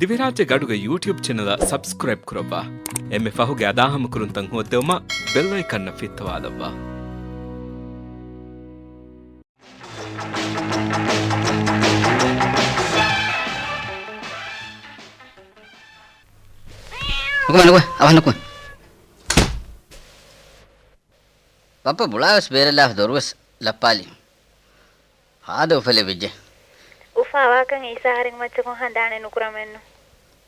ದಿವಿರಾಜ ಗಡುಗ YouTube channel subscribe ಕುರವ್ವ ಎಮ್ಮೆ ಫಹುಗೆ ಅದಾಹಮ ಕುರುಂತಂ ಹೋತೆವಮ bell ಐಕನ್ನ ಫಿತ್ತವಾದವ್ವ nuku awanuku papa bulawas berela dorwas lappali hada ufale vijje ufawakan isaharin machakon handane nukuramennu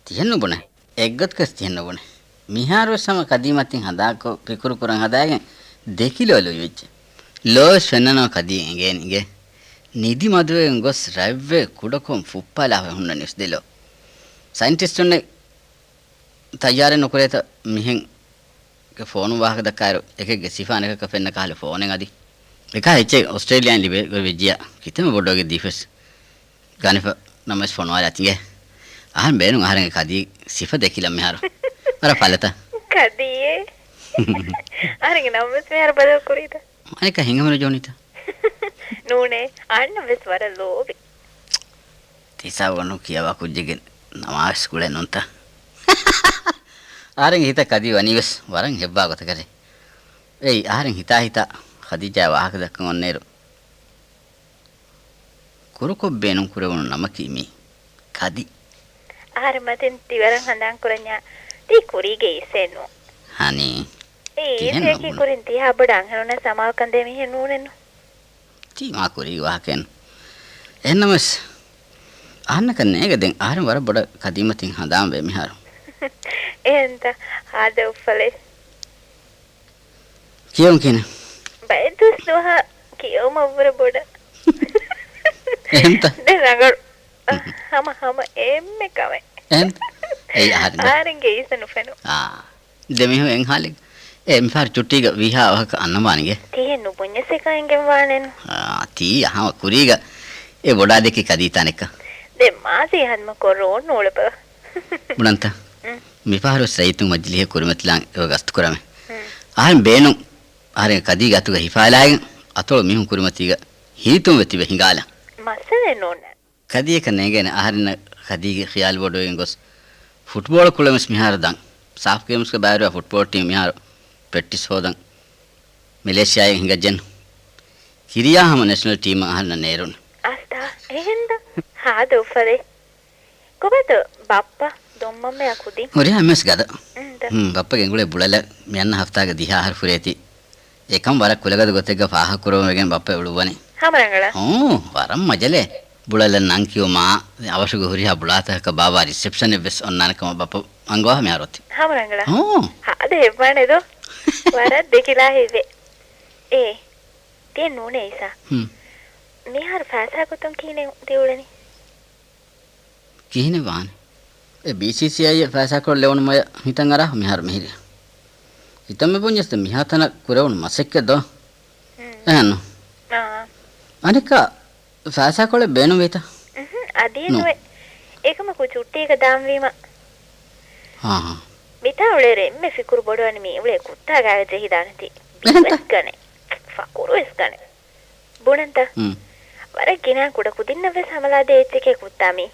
tiyennu bune eggat kas tiyennu bune miharu sama kadimatin hadako pikuru kuran hadagen 2 kilo vijje lo swenano kadi ngenge nidi maduwe ngos ravve kudakom fuppala hunna nis delo scientist unne तैयार नुकरे तो मिहिं के phone वाहक दक्कारो एक सिफान एक कफे न काले phone आदि एका हेचे ऑस्ट्रेलिया लिबे विजिया कितने में बोडोगे दीफस गाने पर नमस फोन वाला आती है आहन बेनु आहन के खादी सिफा देखिला में हारो अरे फालता खादी है अरे के नमस में हार बदल करी था अरे का हिंग में जोनी था नूने आन नमस वाला लोबी तीसा वनु किया वा कुछ जगह नमाज कुले नोंता ආරෙන් හිත කදී වනිවස් වරන් හෙබ්බා ගත කරේ එයි ආරෙන් හිතා හිතා khadija වාහක දක්කන් ඔන්නේරු කුරුකොබ්බේනුම් කුරවුණු නම කීමි කදී ආර මතෙන් තිවරන් හඳන් කුරඤ්ඤා තී කුරීගේ ඉසෙනු හනි ඒ ඒකේ කුරින් තියා බඩන් හනන සමාව කන්දේ මෙහෙ නූනෙනු තී මා කුරී වාහකෙන් එන්නමස් ආන්න කන්නේක දැන් ආරෙන් වර බඩ කදීමතින් හඳාම් වේ මිහාරු ಎಂತ ಆದ ಉಫಲೆ ಕಿಯೋಂ ಕಿನ ಬೈದುಸ್ ದೋಹ ಕಿಯೋಂ ಅವರ ಬೋಡ ಎಂತ ನಗರ ಹಮ ಎಮ್ಮೆ ಕವೆ ಎಂತ ಏಯ್ ಆರಂಗೆ ಈಸನು ಫೆನು ದೆಮಿಹು M holy M for ಚುಟ್ಟಿಗ Viha ಅವಕ ಅನ್ನಮಾನಿಗೆ ತಿಯನ್ನು ಪುಣ್ಯಸೆ ಕಾಂಗೆ ವಾನೆನು ತಿ ಹಾ ಕುರಿಗ ಎ ಬೋಡಾ දෙකේ කදීතනෙක ದೆ ಮಾಸಿ ಹನ್ಮ ಕೊರೋ ನೋಳಬ ಮುನಂತ මිපාරු සයිතු මජ්ලිහ කුරුමත්ලන් යෝගස්තු කරම ආන් බේනු ආරෙ කදී ගතුග හිෆාලාගෙන් අතොල මිහුන් කුරුමතිග හීතුම් වෙතිව හිඟාලා මසනේ නෝන කදීක නේගෙන ආරින කදීගේ ඛියාල් බොඩෝෙන් ගොස් ෆුට්බෝල් කුලමස් මිහාර දන් සාෆ් ගේම්ස් ක බායර ෆුට්බෝල් ටීම් මිහාර ප්‍රැක්ටිස් හොදන් මලේසියායෙන් හිඟජන් කිරියාහම නැෂනල් ටීම් ආහන නේරුන් අස්තා එහෙන්ද හාද උෆලේ කොබද බප්පා ದೊಮ್ಮಮ್ಮೆ ಹಾಕುದಿ ಒರೆ ಅಮ್ಮಸ್ ಗದ ಬಪ್ಪಗೆ ಎಂಗುಳೆ ಬುಳಲ ಮೆನ್ನ ಹಫ್ತಾಗ ದಿಹಾ ಹರ್ ಫುರೇತಿ ಏಕಂ ವರ ಕುಲಗದ ಗೊತ್ತೆಗ ಫಾಹ ಕುರೋವೆಗೆನ್ ಬಪ್ಪ ಉಳುವನೆ ಹಮರಂಗಳ ವರಂ ಮಜಲೆ ಬುಳಲ ನಂಕಿಯೋ ಮಾ ಅವಶ್ಯಕ ಹುರಿಹಾ ಬುಳಾತಕ ಬಾಬಾ ರಿಸೆಪ್ಷನ್ ಬೆಸ್ ಒನ್ನಾನಕ ಬಪ್ಪ ಅಂಗವಾ ಮೆ ಆರೋತಿ ಹಮರಂಗಳ ಅದೇ ಹೆಬ್ಬಾಣೆದು ವರ ದೇಕಿಲಾ ಹಿವೆ ಏ ತೇ ನೂನೆ ಐಸಾ ನಿಹಾರ್ ಫಾಸಾ ಗೊತ್ತಂ ಕೀನೆ ದೇವುಳನಿ ಕೀನೆ ವಾನೆ ए बीसीसीआई फैसा कर लेवन मैं हितंगरा मिहार मिहिर हितम में पुंजस्त मिहातन कुरेवन मसक्के दो एहन अनिका फैसा कोले बेनु वेता अदीनु एकम कुछ उट्टी का दाम वीमा हां हां बिता उळे रे मे फिकुर बोडवनी मी उळे कुत्ता गाय जेहि दानती वेस्कने फकुर वेस्कने बुणंता वरे गिना कुड कुदिन्न वे समला दे एत्ते कुत्तामी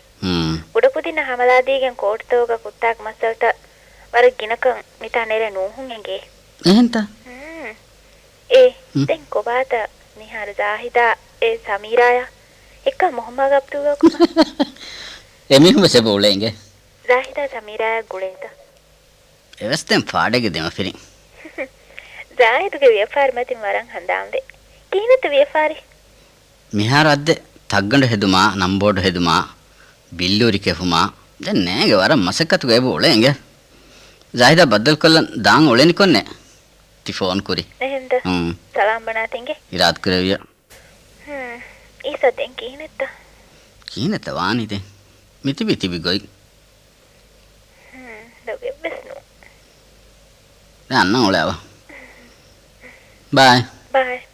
උඩපුදින හමලාදීගෙන් කෝට්තෝග කුත්තාක් මස්සල්ට වර ගිනකන් මිතානෙර නූහුන් එගේ එහෙන්ත ඒ දැන් කොබාත නිහාර ජාහිදා ඒ සමීරාය එක මොහම්මද් අබ්දුල්ලා කුම එමිහුම සෙබෝලෙන්ගේ ජාහිදා සමීරාය ගුලේත එවස්තෙන් පාඩෙගේ දෙම ෆිරින් ජාහිදුගේ ව්‍යාපාර මතින් වරන් හඳාම්වේ කීනත ව්‍යාපාරි මිහාර අද්ද තග්ගඬ හෙදුමා නම්බෝඩ හෙදුමා बिल्लूरी के फुमा जन नेगे वारा मसक्कत गए बोलेंगे जाहिदा बदल कल दांग ओले निकोने ती फोन करी नेहंद सलाम बनातेंगे इराद करेविया ईसा देंगी कीनेता वानी दे मिति भी गोई दोगे बिस्नु अन्ना ओले आवा bye bye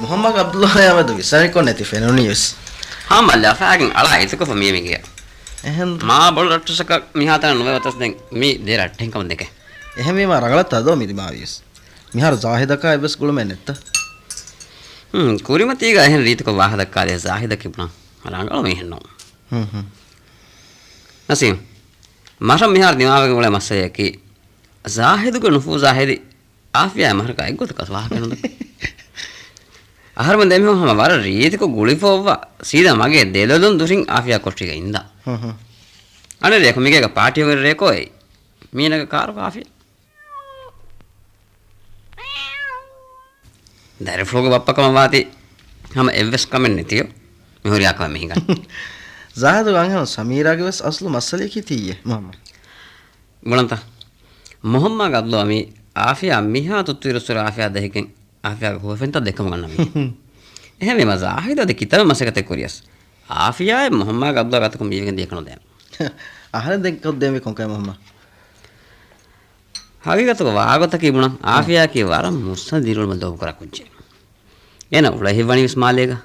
Muhammad Abdullah Ahmed visani kon neti fenonius ha malla fagen ala ituko fami mi giya ehen ma bol rattusaka mihata no watas den mi dera atten kam deke ehme ma ragalat ado mi dimavius mihar zahidaka ebes gulumen netta kurimati ga hen ritiko wahadakka de zahidaki buna rangal me henno nasim mara mihar dimawage mole masaya ki zahidu ko nufu zahidi afiya mahar ka eggot ka wahakenu ahar man dem hama war ritiko gulifova sida mage delodun durin afiya kostiga inda ane dekho mige ga party over reko ei meenaga karu afiya dare flogo bappa kama wati hama evs kamen netiyo mehori akwa mehinga zahadu gangan samira ge wes aslu masale ki tiye mama bulanta muhammad abdullah mi afiya miha tutira sura afiya dehiken afiya ko fenta dekam ganna mi ehme ma zahida de kitab masakate kurias afiya muhammad abdullah gat ko mi gen dekano den aharen den ko demi kon kay mama hagigato waagota ki buna afiya ki waram mussa dirul mal do kara kunje ena ula hewani ismalega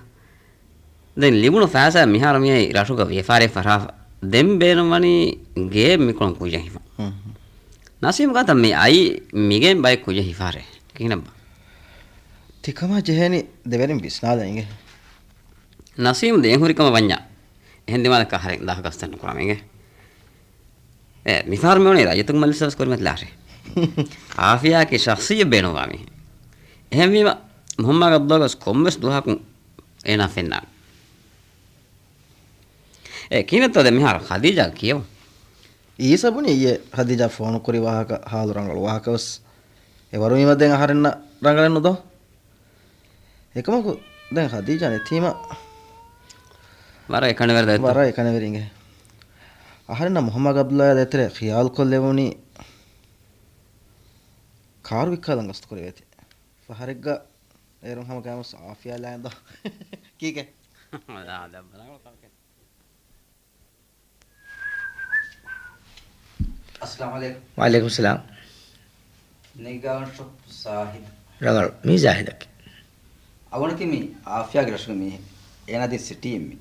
den libuno fasa mihar mi rashuga vefare farha dem benwani ge mikon kuje hifa nasim gata mi ai migen bay kuje hifare kinaba tikama jeheni deverin bisnada inge nasim den hurikama wanya endi mal ka hare dah gastan kuramenge mifar me oni rajatuk mal sas kormet lare afiya ki shakhsiyya benwami ehmi muhammad abdullah kommes duhakun ena fenna kinetto de mihar khadija kiyo isabuni ye khadija phone kori wahaka halu rangal wahakas e warumi maden aharenna rangalenno do ekamaku den khadija ne thima wara ekane veringe aharenna muhammad abdullah detre khiyal kollevuni karu vikkalan gastu kori veti faharegga erun hama kamus afiya landa kike अस्सलाम वालेकुम वालेकुम सलाम निगांशु साहिद रगल मी जाहिदक ಅವನತಿ ಮಿ ಆಫಿಯಾಗ ರಶ್ಗ ಮಿ ಏನಾದಿ city ಮಿ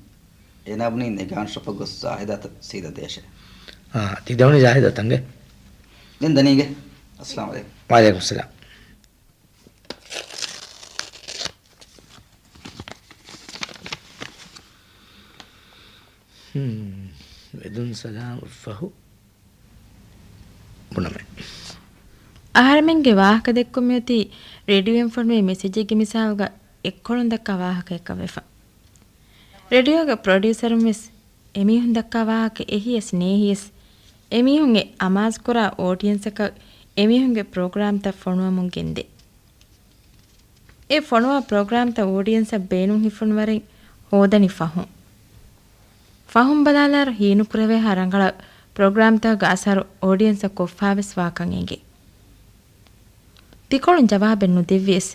ಏನಾಬನಿ ನಿಗಾಂಶು ಪಗು ಸಾಹಿದತ ಸೀದ ದೇಶ ತಿದವನಿ ಜಾಹಿದ ತಂಗೆ ನಿನ್ ದನಿಗೆ ಅಸ್ಸಲಾಮು ಅಲೈಕುಂ ವಾಲೇಕುಂ ಸಲಾಂ بدون سلام فهو ಬುಣಮೆ ಆಹಾರಮೆಂಗೆ ವಾಹಕ ದೆಕ್ಕೊಮ್ಮೆತಿ radio ಇನ್ಫಾರ್ಮೇ ಮೆಸೇಜಿಗೆ ಮಿಸಾವಗ ಎಕ್ಕೊಳೊಂ ದಕ್ಕ ವಾಹಕ ಎಕ್ಕವೆಫ ರೇಡಿಯೋಗ ಪ್ರೊಡ್ಯೂಸರ್ ಮಿಸ್ ಎಮಿಹುಂ ದಕ್ಕ ವಾಹಕ ಎಹಿಯಸ್ ನೇಹಿಯಸ್ ಎಮಿಹುಂಗೆ ಅಮಾಜ್ ಕೊರಾ ಆಡಿಯನ್ಸಕ ಎಮಿಹುಂಗೆ ಪ್ರೋಗ್ರಾಮ್ ತ ಫೊಣುವಮುಂ ಗೆಂದೆ ಎ ಫೊಣುವ ಪ್ರೋಗ್ರಾಮ್ ತ ಆಡಿಯನ್ಸ ಬೇನುಂ ಹಿಫುಣುವರೆಂ ಹೋದನಿ ಫಹುಂ ಬದಾಲಾರ ಹೀನು ಕುರವೆ ಹರಂಗಳ ಪ್ರೋಗ್ರಾಮ್ ತ ಗಾಸರು ಆಡಿಯನ್ಸ ಕೊಫ್ಫಾವೆಸ್ ವಾಕಂಗೆಂಗೆ ತಿಕೊಳುಂ ಜವಾಬೆನ್ನು ದಿವ್ಯಸ್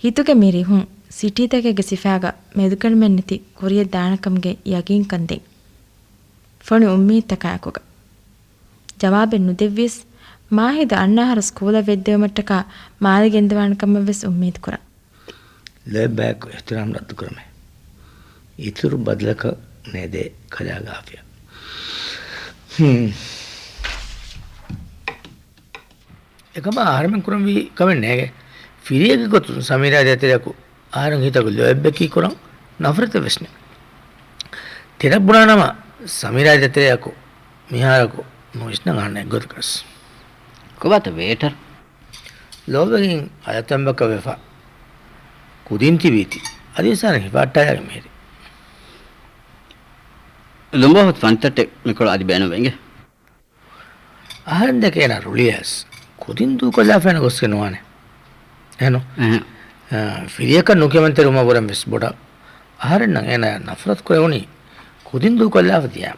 ಹಿತುಗೆ ಮಿರಿಹುಂ ಸಿಟಿತಗೆಗೆ ಸಿಫಾಗ ಮೆದುಕಣ್ಮೆನ್ನಿತಿ ಕುರಿಯ ದಾಣಕಂಗೆ ಯಗೀನ್ ಕಂದೆ ಫಣಿ ಉಮ್ಮೀತ ಕಾಯಕುಗ ಜವಾಬೆನ್ನು ದಿವ್ಯಸ್ ಮಾಹಿದ ಅಣ್ಣಾಹರ ಸ್ಕೂಲ ವೆದ್ದೇವಮಟ್ಟಕ ಮಾದಿಗೆಂದವಾಣಕಮ್ಮವೆಸ್ ಉಮ್ಮೀದ್ ಕುರ ಲೇಬ್ಯಾಕ್ ಎಹ್ತಿರಾಮ್ ರದ್ದು ಕುರಮೆ ಇತುರು ಬದಲಕ ನೇದೆ ಖಜಾಗಾಫಿಯ එකම ආහාරමෙන් කරන් වී කමෙන් නෑගේ ෆිරියගේ ගොතු සමීරා දෙතරකු ආහාරන් හිතකු ලොබ්බකී කරන් නෆරත වෙස්නේ තෙර බුණානම සමීරා දෙතරකු මිහාරකු මොස්න ගන්න ගොත කරස් කොබත වේටර් ලොබකින් අයතම්බක වෙෆා කුදින්ති වීති අදිසාර හිපාට්ටායගේ මෙහෙරි ලොම්බහොත් ෆන්ටට මිකොල අදි බෑන වෙංගේ ආහාරන් දෙකේන රුලියස් කුදින්දු කොලා ෆෙන ගොස්ක නොවනේ එනෝ ෆිරියක නුකමන්තේ රුම වරම් බස් බොඩ ආහාරන් නං එන නෆරත් කොයෝනි කුදින්දු කොලා වදියා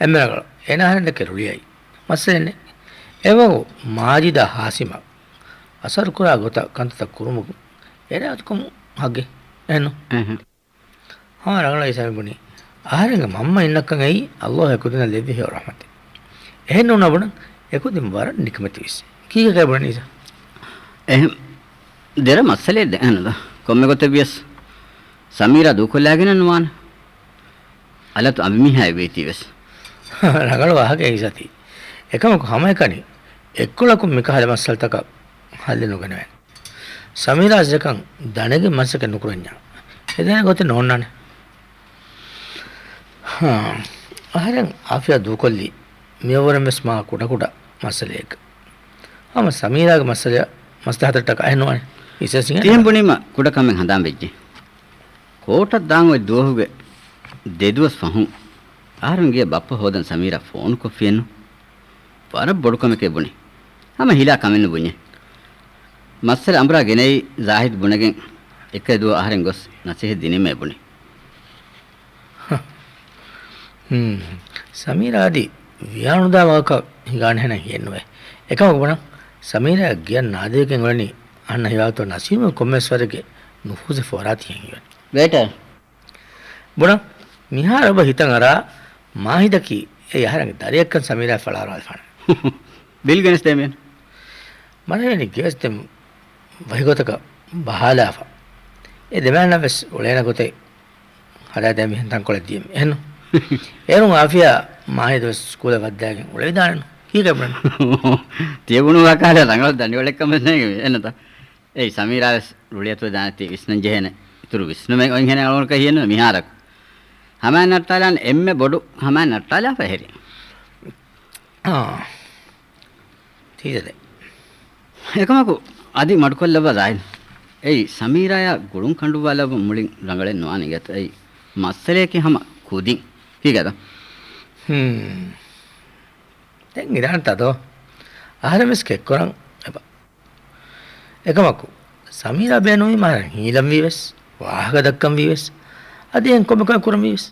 එමරක එන ආහාරන් දෙක රුලියයි මස්සෙන්නේ එවෝ මාජිද හාසිම අසර් කුරා ගොත කන්තත කුරුමු එරාත්කොම් හගේ එනෝ හා රගලයි සමිබුනි ආහාරංග මම්ම ඉන්නකන් ඇයි අල්ලාහ් කුදින ලෙවිහි රහමති එහෙන්න උනබන එකුදින් වර නිකමති විස කීක කැබුණ නිසා එහෙම දෙර මස්සලේ දැනනද komme gote bias samira dukollagena nuwan alatu abimiha veti wes රඟල වාහකේ ඉසති එකම හැම එකනි එක්කොලකු මිකහල මස්සල් තක හල්ලෙනුගෙන වේ සමීරාජකන් දණගේ මස්සක නුකරඤ්ඤා එදෙන ගොත නෝන්නනේ ආහරන් ආෆියා දුකොල්ලි මෙවර මෙස්මා කුඩ මස්සලේක ආම සමීරාගේ මස්සලය මස්ත හතරට අයනවනේ ඉසසින් තියෙන් බුනිම කුඩ කමෙන් හදාම් වෙච්චි කෝටක් දාන් ඔය දුවහුගේ දෙදුවස් පහුන් ආරුන්ගේ බප්ප හොදන් සමීරා ෆෝන් කොෆියන් පර බොඩු කමකේ බුනි හැම හිලා කමෙන්න බුන්නේ මස්සල අම්බරා ගෙනයි ජාහිද් බුණගෙන් එක දුව ආහරෙන් ගොස් නැසෙහි දිනෙමෙ බුනි සමීරාදී වියානුදා වක හිගාන හැන කියනවා එකම ගමන සමීරා ගියන් නාදයකින් වරණි අන්න හිවාතෝ නසීම කොම්මස්වරගේ නුහුස ෆොරාති හිඟියන් වේටර් බොන මිහාර ඔබ හිතන් අරා මාහිදකි ඒ යහරගේ දරියක්කන් සමීරා ෆලාරවල් ෆාන බිල් ගෙනස් දෙමියන් මනෙනි ගෙස්තම් වහිගතක බහලාෆා ඒ දෙමන්නවස් ඔලේන ගොතේ හදා දැමි හන්තන් කොල දියම් එහෙනෝ එරුන් ආෆියා මාහිද ස්කූල වද්දාගෙන් ඔලේ දාන්න කීකබ්‍රන් තියගුණ වකාල රංගල දණි වලකම නැහැ එන්නත ඒ සමීරා රුලියතෝ දානති විස්නන් ජෙහෙන ඉතුරු විස්නම ඔයින් හෙන අලෝන කහියන මිහාරක් හමන් නට්ටලන් එම්මෙ බොඩු හමන් නට්ටලා පැහැරි තීදද එකමකු අදි මඩුකොල්ලව රායින් ඒ සමීරාය ගුළුන් කඬු වල මුලින් රංගලෙන් නොවන්නේ ගත ඒ මස්සලේකේ හැම කුදින් කීගද දැන් ඉරන්තදෝ ආරමස් කෙක්කොරන් එපා එකමකු සමීරා බෑනෝයි මාර හීලම් වීවස් වාහක දක්කම් වීවස් අදියන් කොමක කරම් වීවස්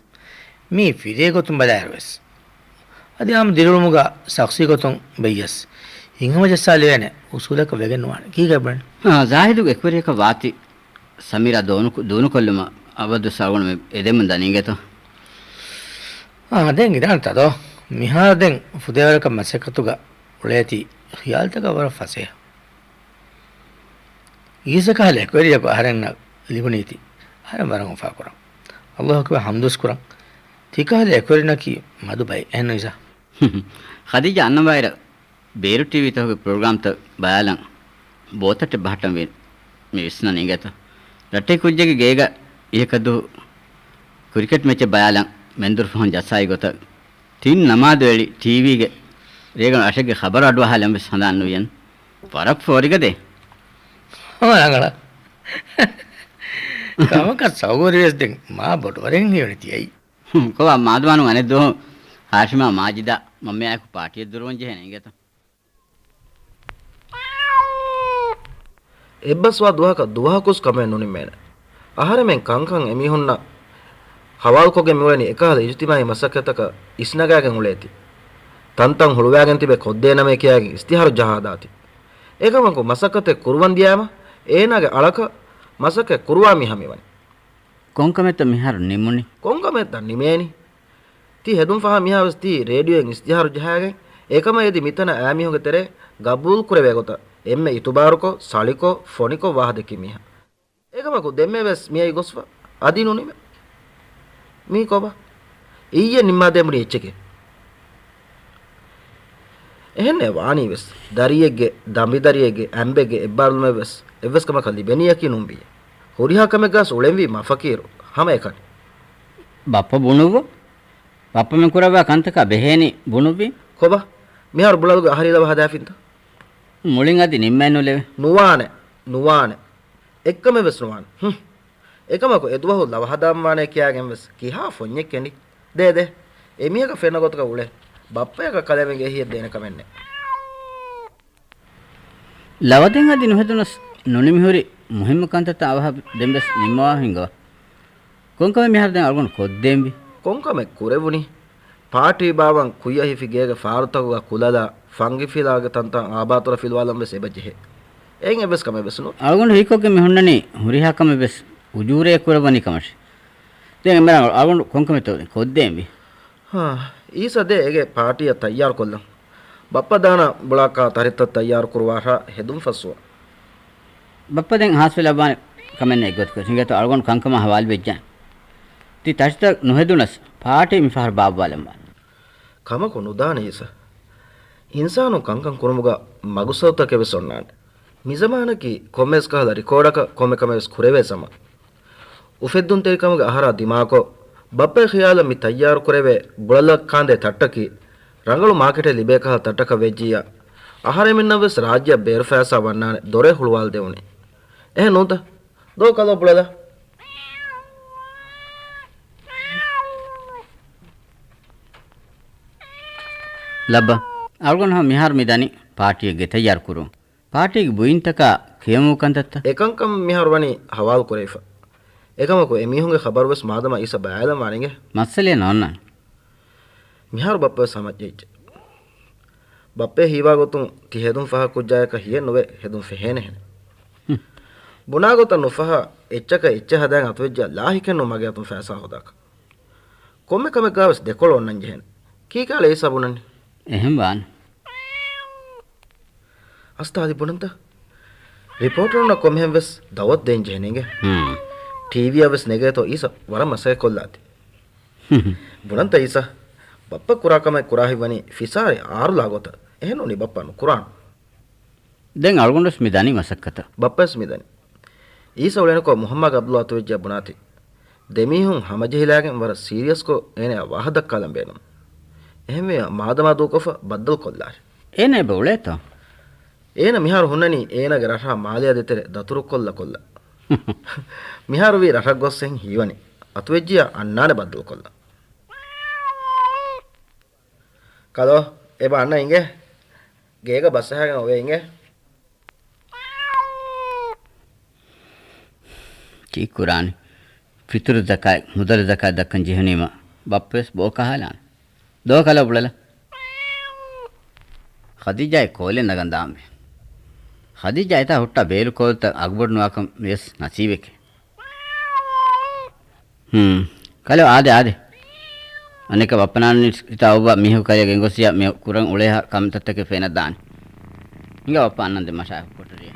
මේ ෆිරේ ගොතුම් බදාරවස් අදියාම දිරුමුගා සක්සි ගොතුම් බයියස් ඉංගම ජස්සාලේ වෙන උසුලක වෙගෙන නොවන කීගබ්‍රන් ජාහිදු එක්වරේක වාති සමීරා දෝනු කොල්ලම අවදු සවුන මේ එදෙම දණීගත දැන් ඉරන්තදෝ මිහා දැන් ෆුදේවරක මසකතුග උලේති ඛියාල්තක වර ෆසේ ඊසකහල එක්වරියක ආරන්න ලිබුනීති ආර වරන් ෆා කරා අල්ලාහ් කව හම්දුස් කරා තිකහල එක්වරිනකි මදුබයි එන්නයිසා ඛදීජා අන්නවයිර බේරු ටීවී තහගේ ප්‍රෝග්‍රෑම් ත බයලන් බෝතට බහටම් වේ මේ විශ්න නිගත රටේ කුජ්ජගේ ගේග ඒකදු ක්‍රිකට් මැච් බයලන් මෙන්දුර් ෆෝන් ජසයි ගොත තින් නමාද වෙලි ටීවී ගේ රේගන අශගේ ખબર අඩුව හලම් සඳහන් වෙන පරක් ෆෝරිගදේ නගල කමක සෞගරියස් දෙන් මා බොට වරෙන් හිවණතියි කොවා මාදවනු අනෙද්දෝ හාෂිමා මාජිදා මම යක පාටිය දුරවන් ජෙහෙන ඉගත එබ්බස්වා දුවහකුස් කමෙන් නුනි මේන ආහාරෙන් කංකං එමිහොන්න හවල් කොගේ මෙවලනි එකහද ඉජ්තිමායි මසකතක ඉස්නගාගෙන් උලේති තන්තන් හුළුවාගෙන් තිබේ කොද්දේ නමේ කියාගෙන් ඉස්තිහාරු ජහදාති ඒකමකු මසකතේ කුරුවන් දියාම ඒනගේ අලක මසකේ කුරුවා මිහමිවනි කොංකමෙත මිහාරු නිමුනි කොංකමෙත නිමේනි ති හෙදුම් ෆහා මිහාවස් ති රේඩියෝෙන් ඉස්තිහාරු ජහාගෙන් ඒකම යදි මිතන ඈමිහුගේ තරේ ගබූල් කුරේ වේගොත එම්මෙ ඉතුබාරුකෝ සලිකෝ ෆොනිකෝ වාහදකි මිහ ඒකමකු දෙම්මේ වෙස් මියයි ගොස්වා අදිනුනි මේ කොබ ඊයේ නිම්මා දෙමුනි එච්චකේ එහෙන්නේ වාණී වෙස් දරියෙගේ දම්බි දරියෙගේ ඇම්බෙගේ එබ්බාරුම වෙස් එවස් කම කලි බෙනිය කිනුම්බිය හොරිහා කම ගස් ඔලෙන්වි මෆකීරු හැම එකක් බප්ප බුණුව බප්ප මෙන් කුරවා කන්තක බෙහෙනි බුණුබි කොබ මිහාර බුලදුගේ අහරිලව හදාෆින්ත මුලින් අදි නිම්මැනුලෙ නුවානේ එක්කම වෙස් නුවාන එකමකෝ එදුවහු ලව හදාම්වානේ කියාගෙන් වෙස් කිහා ෆොන්යෙක් කෙනි දේ එමියක ෆෙන ගොතක උලේ බප්පයක කලෙමෙන් ගෙහිය දෙන කමන්නේ ලවදෙන් අදි නොහෙදුනස් නොනිමිහුරි මුහිම්ම කන්තත අවහ දෙම්බස් නිම්මවා හිඟ කොංකම මිහාර දැන් අල්ගොන කොද්දෙම්බි කොංකම කුරෙවුනි පාටි බාවන් කුයහි ෆිගේගේ ෆාරුතකුගා කුලලා ෆංගි ෆිලාගේ තන්තන් ආබාතර ෆිල්වාලම් වෙස් එබජෙහෙ එන් එබස් කම එබස්නු අල්ගොන හීකොගේ මෙහුන්නනි හුරිහා කම වෙස් උජූරේ කුරවනි කමෂ දැන් මම අල්ගොන කොංකම තෝ කොද්දෙම්බි ඊසදේ එගේ පාටිය තයාර කොල්ලන් බප්පා දාන බුලාකා තරිත්ත තයාර කුරවාහා හෙදුම් ෆස්වා බප්පා දැන් හාස්පිටල් බානේ කමන්නේ එක්ගොත් කොසින්ගේ තෝ අල්ගොන් කංකම හවාල් වෙච්චා ති තස්ත නොහෙදුනස් පාටි මිෆහර් බාබ්වාලම් කමකො නුදානේස ඉන්සානු කංකම් කුරුමුග මගුසෝතක වෙසොන්නාන මිසමානකි කොමෙස් කහද රිකෝඩක කොමෙකමස් කුරෙවේ සම උෆෙද්දුන් තේකමග අහරා දිමාකෝ බප්පේ ඛියාල මි තයාර කුරෙවේ බුලල කාන්දේ තට්ටකි ರಂಗಳು ಮಾರ್ಕೆಟ್ ಲಿಬೇಕ ತಟ್ಟಕ ವೆಜ್ಜಿಯ ಆಹಾರ ಮಿನ್ನವಸ್ ರಾಜ್ಯ ಬೇರ್ಫಾಸ ವನ್ನಾನೆ ದೊರೆ ಹುಳುವಾಲ್ ದೇವಣಿ ನೋತ ದೋ ಕಲೋ ಬುಳದ ಲಬ್ಬ ಅಳ್ಗೊಂಡು ಹಾ ಮಿಹಾರ್ ಮಿದಾನಿ ಪಾರ್ಟಿಗೆ ತಯಾರು ಕುರು ಪಾರ್ಟಿಗೆ ಬುಯಿಂತಕ ಖೇಮು ಕಂತತ್ತ ಏಕಂಕಂ ಮಿಹಾರ್ ವನಿ ಹವಾಲ್ ಕುರೈಫ ಏಕಮಕು ಎಮಿಹುಂಗೆ ಖಬರ್ ವಸ್ ಮಾದಮ ಈಸ ಬಾಯಲ ಮಾನಿಗೆ ಮಸಲೆ ನೋನ್ನ ಮಿಹಾರ್ ಬಪ್ಪ ಸಮಜ್ಜೈಚ ಬಪ್ಪೆ ಹೀವಾ ಗೊತ್ತು ತಿ ಹೆದುಂ ಫಹ ಕುಜ್ಜಾಯಕ ಹಿಯೆ ನೊವೆ ಹೆದುಂ ಫೆಹೇನೆ ಹೆನೆ ಬುನಾಗೊತ ನುಫಹ ಎಚ್ಚಕ ಎಚ್ಚ ಹದಾಗ ಅತವೆಜ್ಜ ಲಾಹಿಕೆನ್ನು ಮಗೆ ಅತು ಫಾಸಾ ಹೋದಾಕ ಕೊಮ್ಮೆ ಕಮೆ ಗಾವಸ್ ದೆಕೊಳ ಒನ್ನಂಜೆ ಹೆನೆ ಕೀಕಾಲ ಏ ಸಬುನನ್ನಿ එහෙම බාන අස්තාදි පුණන්ත රිපෝටර්න කොම්හෙම් වෙස් දවත් දෙන් ජෙනෙගේ ටීවී අවස් නෙගේතෝ ඊස වර මසය කොල්ලාති පුණන්ත ඊස බප්ප කුරාකම කුරාහි වනි ෆිසාරි ආරු ලාගොත එහෙනු නි බප්පනු කුරාන් දැන් අල්ගොන්ඩස් මිදානි මසක්කත බප්පස් මිදානි ඊස ඔලෙනකෝ මුහම්මද් අබ්දුල්ලා අතුවිජ්ජ බුනාති දෙමිහුන් හමජහිලාගෙන් වර සීරියස් කෝ එනේ වහදක් කලම් බේනම් එහෙම මාදමා දෝකෆ බද්දල් කොල්ලාරි ඒනේ බෝලේත ඒන මිහාරු හුන්නනි ඒනගේ රහ මාලියා දෙතර දතුරු කොල්ල කොල්ල මිහාරු වී රහක් ගොස්සෙන් හීවනි අතුවෙජ්ජිය අන්නානේ බද්දල් කොල්ල කලෝ එබ අන්න ඉංගේ ගේක බස් එකගෙන ඔය ඉංගේ කී කුරානි ෆිතුරු දකයි මුදල් දකයි දක්කන් ජීහනීම බප්පස් බෝකහලාන दो कल बुड़ला खदीजा कोले नगन दामे खदीजा ऐता हुट्टा बेल कोल तक अकबर नुआकम वेस नसीबे के कलो आदे आदे अनेक अपनानी इता ओबा मिहु करे गेंगोसिया मे कुरंग उळे कम तत्ते के फेना दान इंगा अप्पा आनंद मशा कोटरिया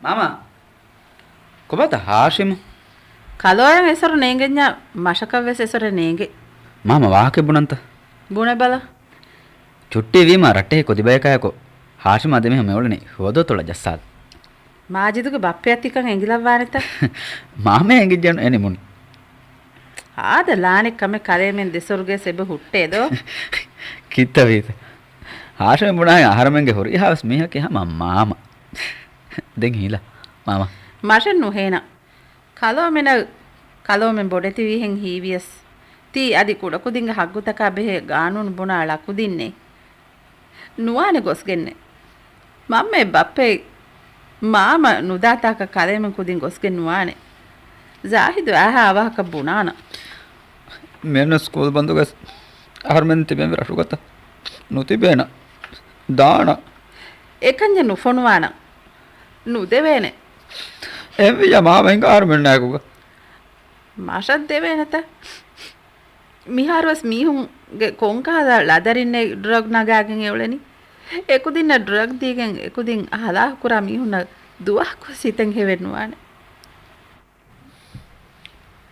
ಮಾಮಾ ಕೊಬತ ಹಾಶಿಮ್ ಕಲೋಯಂ ಹೆಸರು ನೇಂಗೆಜ್ಞ ಮಶಕವ್ವೆಸ್ ಹೆಸರು ನೇಂಗೆ ಮಾಮ ವಾಹಕೆ ಬುಣಂತ ಬುಣೆ ಬಲ ಚುಟ್ಟಿ ವೀಮ ರಟ್ಟೆ ಕೊದಿಬೇಕಾಯಕೋ ಹಾಶಿಮ್ ಅದೆಮೆ ಮೇವಳನೆ ಹೋದೋ ತೊಳ ಜಸ್ಸಾದ ಮಾಜಿದುಗೆ ಬಪ್ಪೆ ಅತ್ತಿಕಂ ಎಂಗಿಲವ್ವಾನೆತ ಮಾಮೆ ಎಂಗಿಜ್ಜನು ಎನಿ ಮುನ್ ಆದ ಲಾನೆ ಕಮೆ ಕರೇಮೆನ್ ದೆಸರುಗೆ ಸೆಬೆ ಹುಟ್ಟೇದೋ ಕಿತ್ತವೀತ ಹಾಶಿಮ್ ಬುಣಾಯ ಆಹಾರಮೆಂಗೆ ಹೊರಿ ಹಾವಸ್ ಮೀಹಕೆ ಹಮ ಮಾಮ ದೆಂಗ್ ಹೀಲ ಮಾಮ ಮಶನ್ ನುಹೇನ ಕಲೋಮೆನ್ ಬೊಡೆತಿ ವಿಹೆಂ ಹೀವಿಯಸ್ ತಿ ಅದಿ ಕುಡಕುದಿಂಗ ಹಗ್ಗುತಕ ಬೆಹೆ ಗಾನೂನು ಬುಣ ಅಳಕುದಿನ್ನೆ ನುವಾನೆ ಗೊಸ್ಗೆನ್ನೆ ಮಮ್ಮೆ ಬಪ್ಪೆ ಮಾಮ ನುದಾತಾಕ ಕಲೇಮೆನ್ ಕುದಿನ್ ಗೊಸ್ಗೆನ್ ನುವಾನೆ ಜಾಹಿದು ಆಹ ಅವಹಕ ಬುಣಾನ ಮೇನ ಸ್ಕೂಲ್ ಬಂದುಗಸ್ ಆಹಾರಮೆನ್ ತಿಬೆಂ ರಶುಗತ ನುತಿಬೇನ ದಾಣ ಏಕಂಜ ನುಫೊನುವಾನ ನುದೆವೇನೆ එවිය මාවෙන් ආරමෙන් නැකුග මාෂත් දෙවේනත මිහාරවස් මීහුන්ගේ කොංකාද ලදරින්නේ ඩ්‍රග් නගාගෙන් එවලෙනි එකුදින්න ඩ්‍රග් දීගෙන් එකුදින් අහලා කුරා මීහුන දුවක් සිතෙන් හෙවෙන්නුවානේ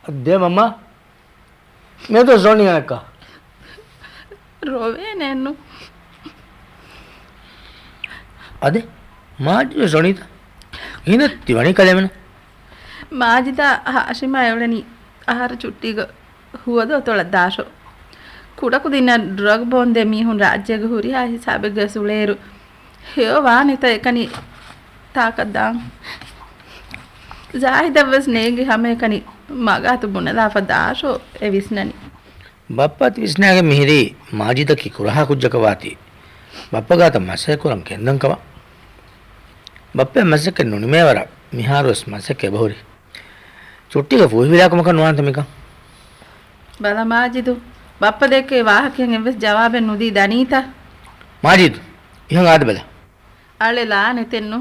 අද්දේ මම්මා මේ તો સોની අක්කා રોવે નેનુ අදේ මාජි સોනීත ඉනත්ති වණි කලෙමන ಮಾಜಿದ ಹಾಶಿಮ ಎವಳನಿ ಆಹಾರ ಚುಟ್ಟಿಗ ಹುವದ ತೊಳ ದಾಶೋ ಕುಡಕು ದಿನ ಡ್ರಗ್ ಬೊಂದೆ ಮೀಹುನ್ ರಾಜ್ಯಗ ಹುರಿ ಆ ಹಿಸಾಬೆಗ ಸುಳೇರು ಹೇ ವಾನಿತ ಏಕನಿ ತಾಕದ್ದಾಂ ಜಾಹಿದವಸ್ ನೇಗಿ ಹಮೆ ಕನಿ ಮಗಾತು ಬುನದಾಫ ದಾಶೋ ಎ ವಿಸ್ನನಿ ಬಪ್ಪತ್ ವಿಸ್ನಾಗೆ ಮಿಹಿರಿ ಮಾಜಿದಕಿ ಕುರಹ ಕುಜ್ಜಕವಾತಿ ಬಪ್ಪಗಾತ ಮಸೆ ಕುರಂ ಕೆಂದಂಕವ ಬಪ್ಪೆ ಮಸಕ್ಕೆ ನುಣಿಮೇವರ මිහාරුස් මසකේ බහුරි චුට්ටික ෆුහිවිලාකමක නුවන්ත මික බල මාජිදු බප්ප දෙකේ වාහකෙන් එවස් ජවාබෙන් නුදී දනීතා මාජිදු ඉහන් ආද බල අලේ ලානෙතෙන්නු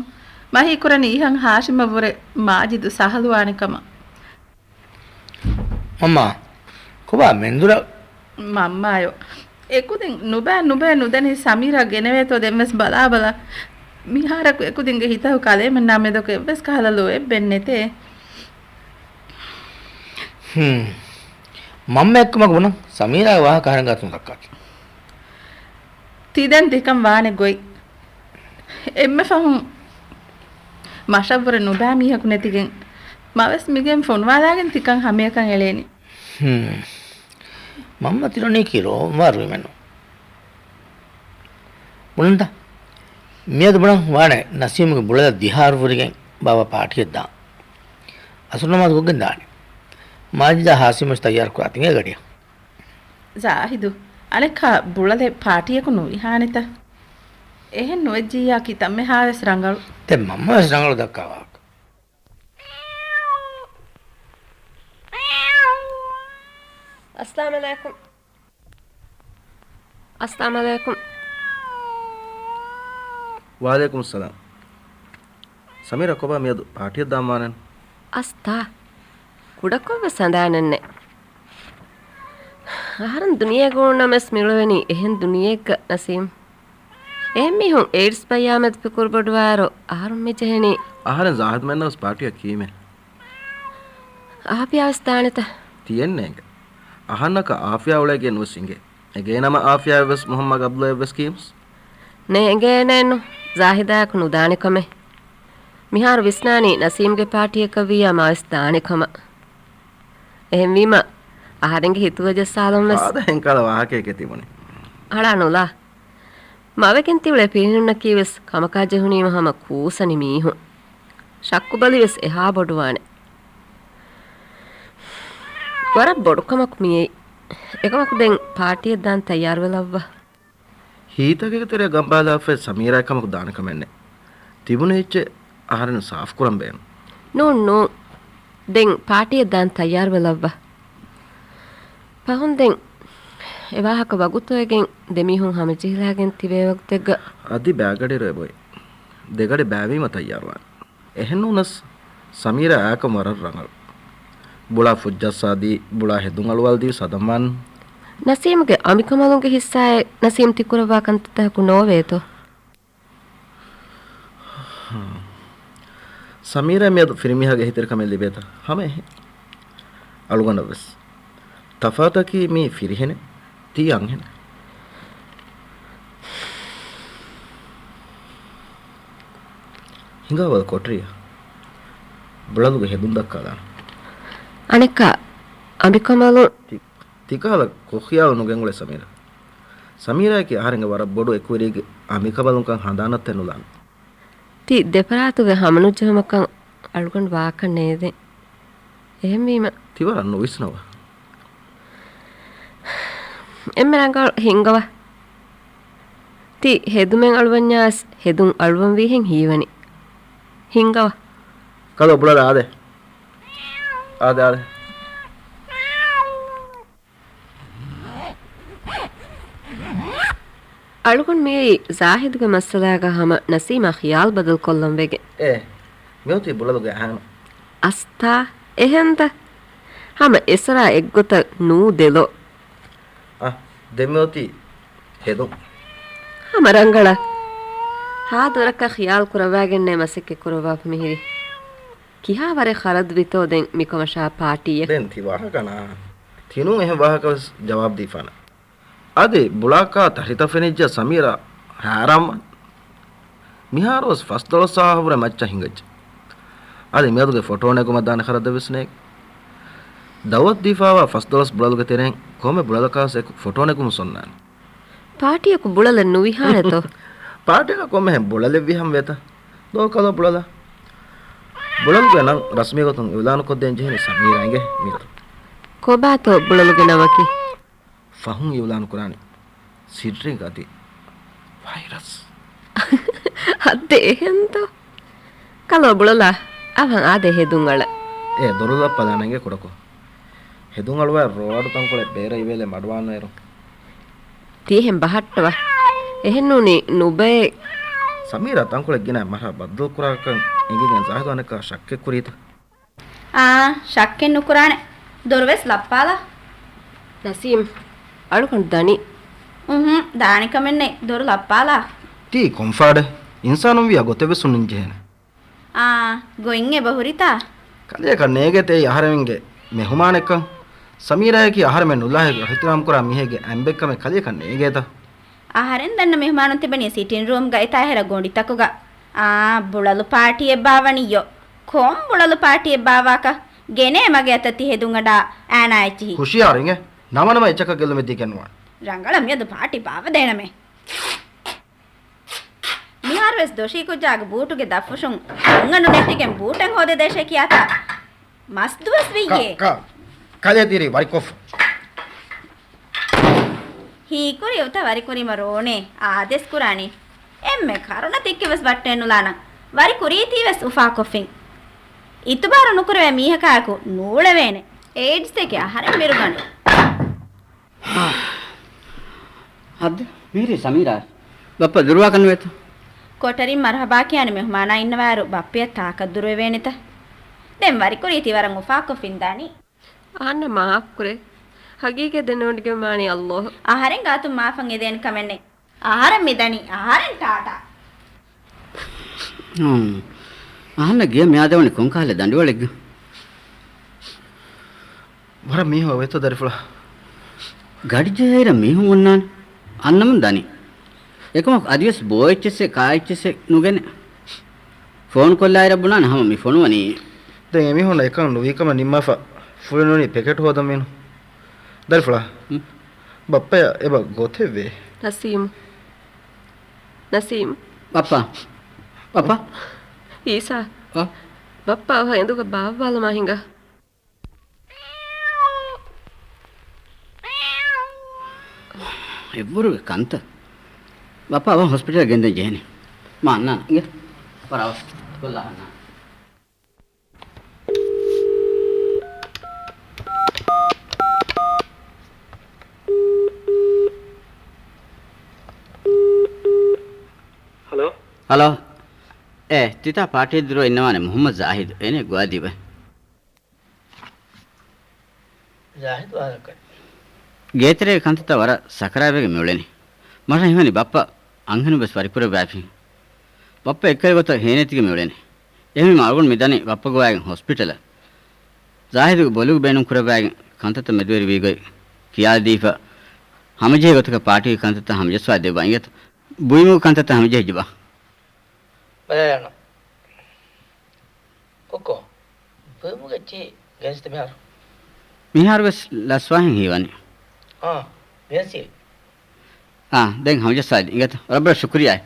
මහි කුරණි ඉහන් හාෂිම වර මාජිදු සහලුවානිකම මම්මා කොබා මෙන්දුර මම්මායෝ එකුදින් නුබෑ නුදැනි සමීරා ගෙනවේතෝ දෙම්මස් බලා බලා මිහාරක එකුදින්ගේ හිතව කලේම නමෙදක එවස් කහලලෝ එබ්බෙන්නේතේ මම්ම එක්කම ගුණ සමීරා වාහ කාරන් ගතුන් දක්කා තිදෙන් දෙකම් වානේ ගොයි එම්ම ෆහුම් මෂවර නුබෑ මිහකු නැතිගෙන් මවස් මිගෙන් ෆොන් වාලාගෙන් තිකන් හැමයකන් එලේනි මම්ම තිරණේ කිරෝ මාරුයි මනෝ මුලන්ද මියද බණ වානේ නසීමුගේ බුලද දිහාරුවරිගෙන් බාබා පාටියක් දාන අසුනමත් ගොගෙන් දානේ මාජිදා හාසිමස් තයාර කරාතින් ඒ ගඩිය ජාහිදු අලෙක්කා බුලදේ පාටියක නොවි හානිත එහෙන් නොජියා කි තම්මේ හාවස් රංගල් තෙ මම්ම වස් රංගල් දක්කවා अस्सलाम वालेकुम अस्सलाम वालेकुम वालेकुम सलाम समीरा कोबा मियद पाठिय दामानन अस्ता कुडकोव संदानन्ने आहारन दुनिया गोणमस मिळवेनी එහෙන් දුනියෙක් නසීම් එම්මි හුන් ඒඩ්ස් පයාමත් පිකුර බඩවාරෝ ආහාරම් මෙචෙහෙනි ආහාරන් ජාහද් මෙන්නස් පාටිය කීමේ ආපිය අවස්ථානෙත තියන්නේ අහන්නක ආෆියා උලගේ නුසින්ගේ එගේ නම ආෆියා වෙස් මොහම්මද් අබ්දුල්ලා වෙස් කීම්ස් නේ එගේ නේනු ජාහිදාක නුදානිකම මිහාර විස්නානි නසීම්ගේ පාටියක වියම අවස්ථානිකම එහෙන් වීම ආහාරෙන්ගේ හිතුවජ සාලම් වෙස් ආද ಹೆಂಕල වාහකයේ තිබුණේ අලානුලා මවකෙන් තිබුලේ පිරිනුන්න කීවස් කමකාජ හුනීම හැම කූසනි මීහු ශක්කු බලිවස් එහා බොඩුවානේ වර බොඩුකමක් මියේ එකමක් දැන් පාටිය දාන් තයාර වෙලවවා හීතකේ තෙර ගම්බාලාෆේ සමීරා එකමක් දාන කමන්නේ තිබුණේ ඉච්ච ආහාරන සාෆ් කරන් බෑන නෝ දැන් පාටිය දාන් තයාර වෙලවවා පහුන් දැන් එවාහක වගුතෝයගෙන් දෙමිහුන් හැම ජීලාගෙන් තිබේ වක්තෙග්ග අදි බෑගඩේ රේ බොයි දෙගඩේ බෑවීම තයාරවා එහෙන් උනස් සමීරා ආකම වර රංගල් බුලා ෆුජ්ජස්සාදී බුලා හෙදුන් අලුවල්දී සදමන් නසීම්ගේ අමිකමලුන්ගේ හිස්සාය නසීම් තිකුරවා කන්තතහකු නොවේතෝ සමීරා මියද ෆිල්මිහගේ හිතර කමෙල් ලිබේත හැම අලුගනවස් තෆාතකි මේ ෆිරිහෙනේ තියන් හෙන හිඟවල් කොටරිය බුලදුගේ හෙදුන් දක්කා දාන අනෙක අමිකමලු තිකාල කොඛියාව නුගෙන්ගුලේ සමීරාගේ ආහාරෙන් වර බොඩු එක්වරීගේ අමිකබලුන්කන් හඳානත් එනුලන් ති දෙපරාතුගේ හමනුජ්ජමකන් අලුගන් වාකන් නේද එහෙම වීම තිවරන් නොවිස්නව එම්මරංගල් හිංගව ති හෙදුමෙන් අලුවන්යාස් හෙදුන් අලුවන් වීහෙන් හීවනි හිංගව කලෝ බුලලා ආදේ අලුගන් මේ ජාහිද්ගේ මස්සලාග හැම නසීම ඛියාල් බදල් කොල්ලම් වෙගේ මෙෝති බුලදුගේ ආහන අස්තා එහෙන්ද හැම එසරා එක්ගොත නූ දෙලෝ දෙමෝති හෙදු හැම රංගල හාදරක ඛියාල් කරවාගෙන්නේ මසෙක්ක කරවාප මිහිරි කිහා වරේ ಖරද් විතෝ දෙන් මිකමෂා පාටිය දෙන් තිවාහ කනා තිනු එහෙ වාහකස් ජවාබ් දීෆාන අදේ බුලාකා තරිත ෆෙනිජ්ජ සමීරා හාරම් මිහාරොස් ෆස්තලසාහවර මච්ච හිංගච්ච අදේ මියදුගේ ෆොටෝ නෙකම දාන ಖරද විස්නේ දවත් දීෆාවා ෆස්තලස් බුලලුගේ තෙරෙන් කොහොම බුලලකාස් එක් ෆොටෝ නෙකම සොන්නාන පාටියක බුලල නුවිහානතෝ පාටියක කොහොම බුලලෙ විහම් වෙත දෝකල බුලලා බුලලුගේ නම් රස්මී ගතුන් ඉවලාන කොද්දෙන් ජෙහෙනි සමීරාගේ මිර කොබාතෝ බුලලුගේ නමකි ෆහුන් ඉවලාන කුරානි සිඩ්රින් ගති වෛරස් අද්දේ එහෙන්තෝ කලෝ බුලලා අවන් ආදේ හෙදුන් වල දොරල පදානගේ කොඩකෝ හෙදුන් අලුවා රෝඩ තංකොලේ බේර ඉවෙලේ මඩවානේරු තීහෙන් බහට්ටව එහෙන්නුනි නුබේ සමීරා තංකොලේ ගිනා මහ බද්දල් කුරාකන් ඉංගිගෙන් සාහදනක ශක්කේ කුරීත ශක්කෙන් නුකුරානේ දොරවස් ලප්පාලා නසීම් අඩුකන් දනි දානිකමෙන්නේ දොර ලප්පාලා තී කොම්ෆාඩ ඉන්සානුම් විය ගොතෙබ සුන්නින් ජෙහන ගොයින්ගේ බහුරිතා කලේ කන්නේගේ තේ ආහාරෙන්ගේ මෙහුමානෙක සමීරායකි ආහාරෙන් නුලාහේ හිතනම් කරා මිහෙගේ ඇම්බෙක්කම කලේ කන්නේගේත ආහාරෙන් දන්න මෙහමානුන් තිබෙනේ සිටින් රූම් ගයිතා හැර ගොඩිතකුගා බුලලු පාටියේ බාවනියෝ කොම් බුලලු පාටියේ බාවාක ගෙනේ මගේ අතති හෙදුංගඩා ඈනායිචි ಖುಷಿಯಾರಿಂಗೆ ನಮನಮ ಎಚ್ಚಕ ಗೆಲ್ಲು ಮೆದ್ದಿ ಕೆನ್ವಾ ರಂಗಳ ಮಿಯದು ಪಾಟಿ ಬಾವ ದೇಣಮೆ මිහාරවස් දොෂී කුජාගේ බූටුගේ දෆුෂුන් උංගනු නෙට්ටිගෙන් බූටෙන් හොදේ දේශේ කියාතා මස් දුවස් වියේ කලේ තිරි වරිකොෆ් හීකුරි උත වරිකුරි මරෝනේ ආදෙස් කුරානි එම්මෙ කරුණ තික්කවස් වට්ටෙන්නුලාන වරිකුරි තීවස් උෆා කොෆින් ඉතුබාර නුකරේ මීහකාකු නූලවේනේ ඒඩ්ස් එක ආහාරෙන් මිරුගන්න හද්ද මීරි සමීරා බප්පා දුරවා කන්න වෙත කොටරින් මරහබා කියන්නේ මෙහමානා ඉන්නවාරු බප්පිය තාක දුරවේ වේනෙත දැන් වරිකුරි තිවරන් උෆා කොෆින් දානි ආන්න මාෆ් කුරේ හගීගේ දෙනෝඩිගේ මානි අල්ලාහ් ආහාරෙන් ගාතු මාෆන් එදෙන් කමන්නේ ආහාරෙන් මිදනි ආහාරෙන් ටාටා ආන්න ගිය මෙයාදවනි කොංකාලේ දඬුවලෙක් වර මීහව වෙත දරිෆලා ගඩිජේර මීහු වුණාන අන්නම දනි එකම අදිවස් බෝයිච්චසේ කායිච්චසේ නුගෙන ෆෝන් කොල්ලායිර බුණාන හැම මි ෆෝන් වනි දැන් එමි හොන එකන් නොවිකම නිම්මෆා ෆුලනෝනි පෙකට් හොදම මෙනු දරිෆලා බප්පය එබ ගොතෙවේ නසීම් පප්පා ඊසා බප්පා හඳුක බාව්වාල මහින්ගා එවුරු කන්ත බප්පා ව හොස්පිටල් ගෙන්ද ජේනි මාන්න ඉය පරව කොල්ලාන්න හලෝ තිතා පාටිය දුර ඉන්නවානේ මොහම්මද් ජාහිද් එනේ ගුවාදීබ ජාහිද් වාලක ගේතරේ කන්තත වර සකරාවේගේ මෙවලෙනි මට හිමනි බප්පා අංගනු බස් පරිපුර බෑපි බප්පා එක්කේ ගොත හේනෙතිගේ මෙවලෙනි එහිම මාගුන් මිදනි බප්පා ගෝයන් හොස්පිටල ජාහිද් බොලු බේනුම් කරබෑගෙන් කන්තත මෙදුවරි වීගොයි කියා දීපා හමජේ ගොතක පාටිය කන්තත හමජස්වා දෙබා ඉයත බුයිමු කන්තත හමජේ ජිබා බලයන් කොකෝ බමුගච්චි ගැස්ත මිහාරවස් ලස්වාහෙන් හේවන්නේ මෙසි දැන් හමජස්වා ඉයත රබ්බ ශුක්‍රියා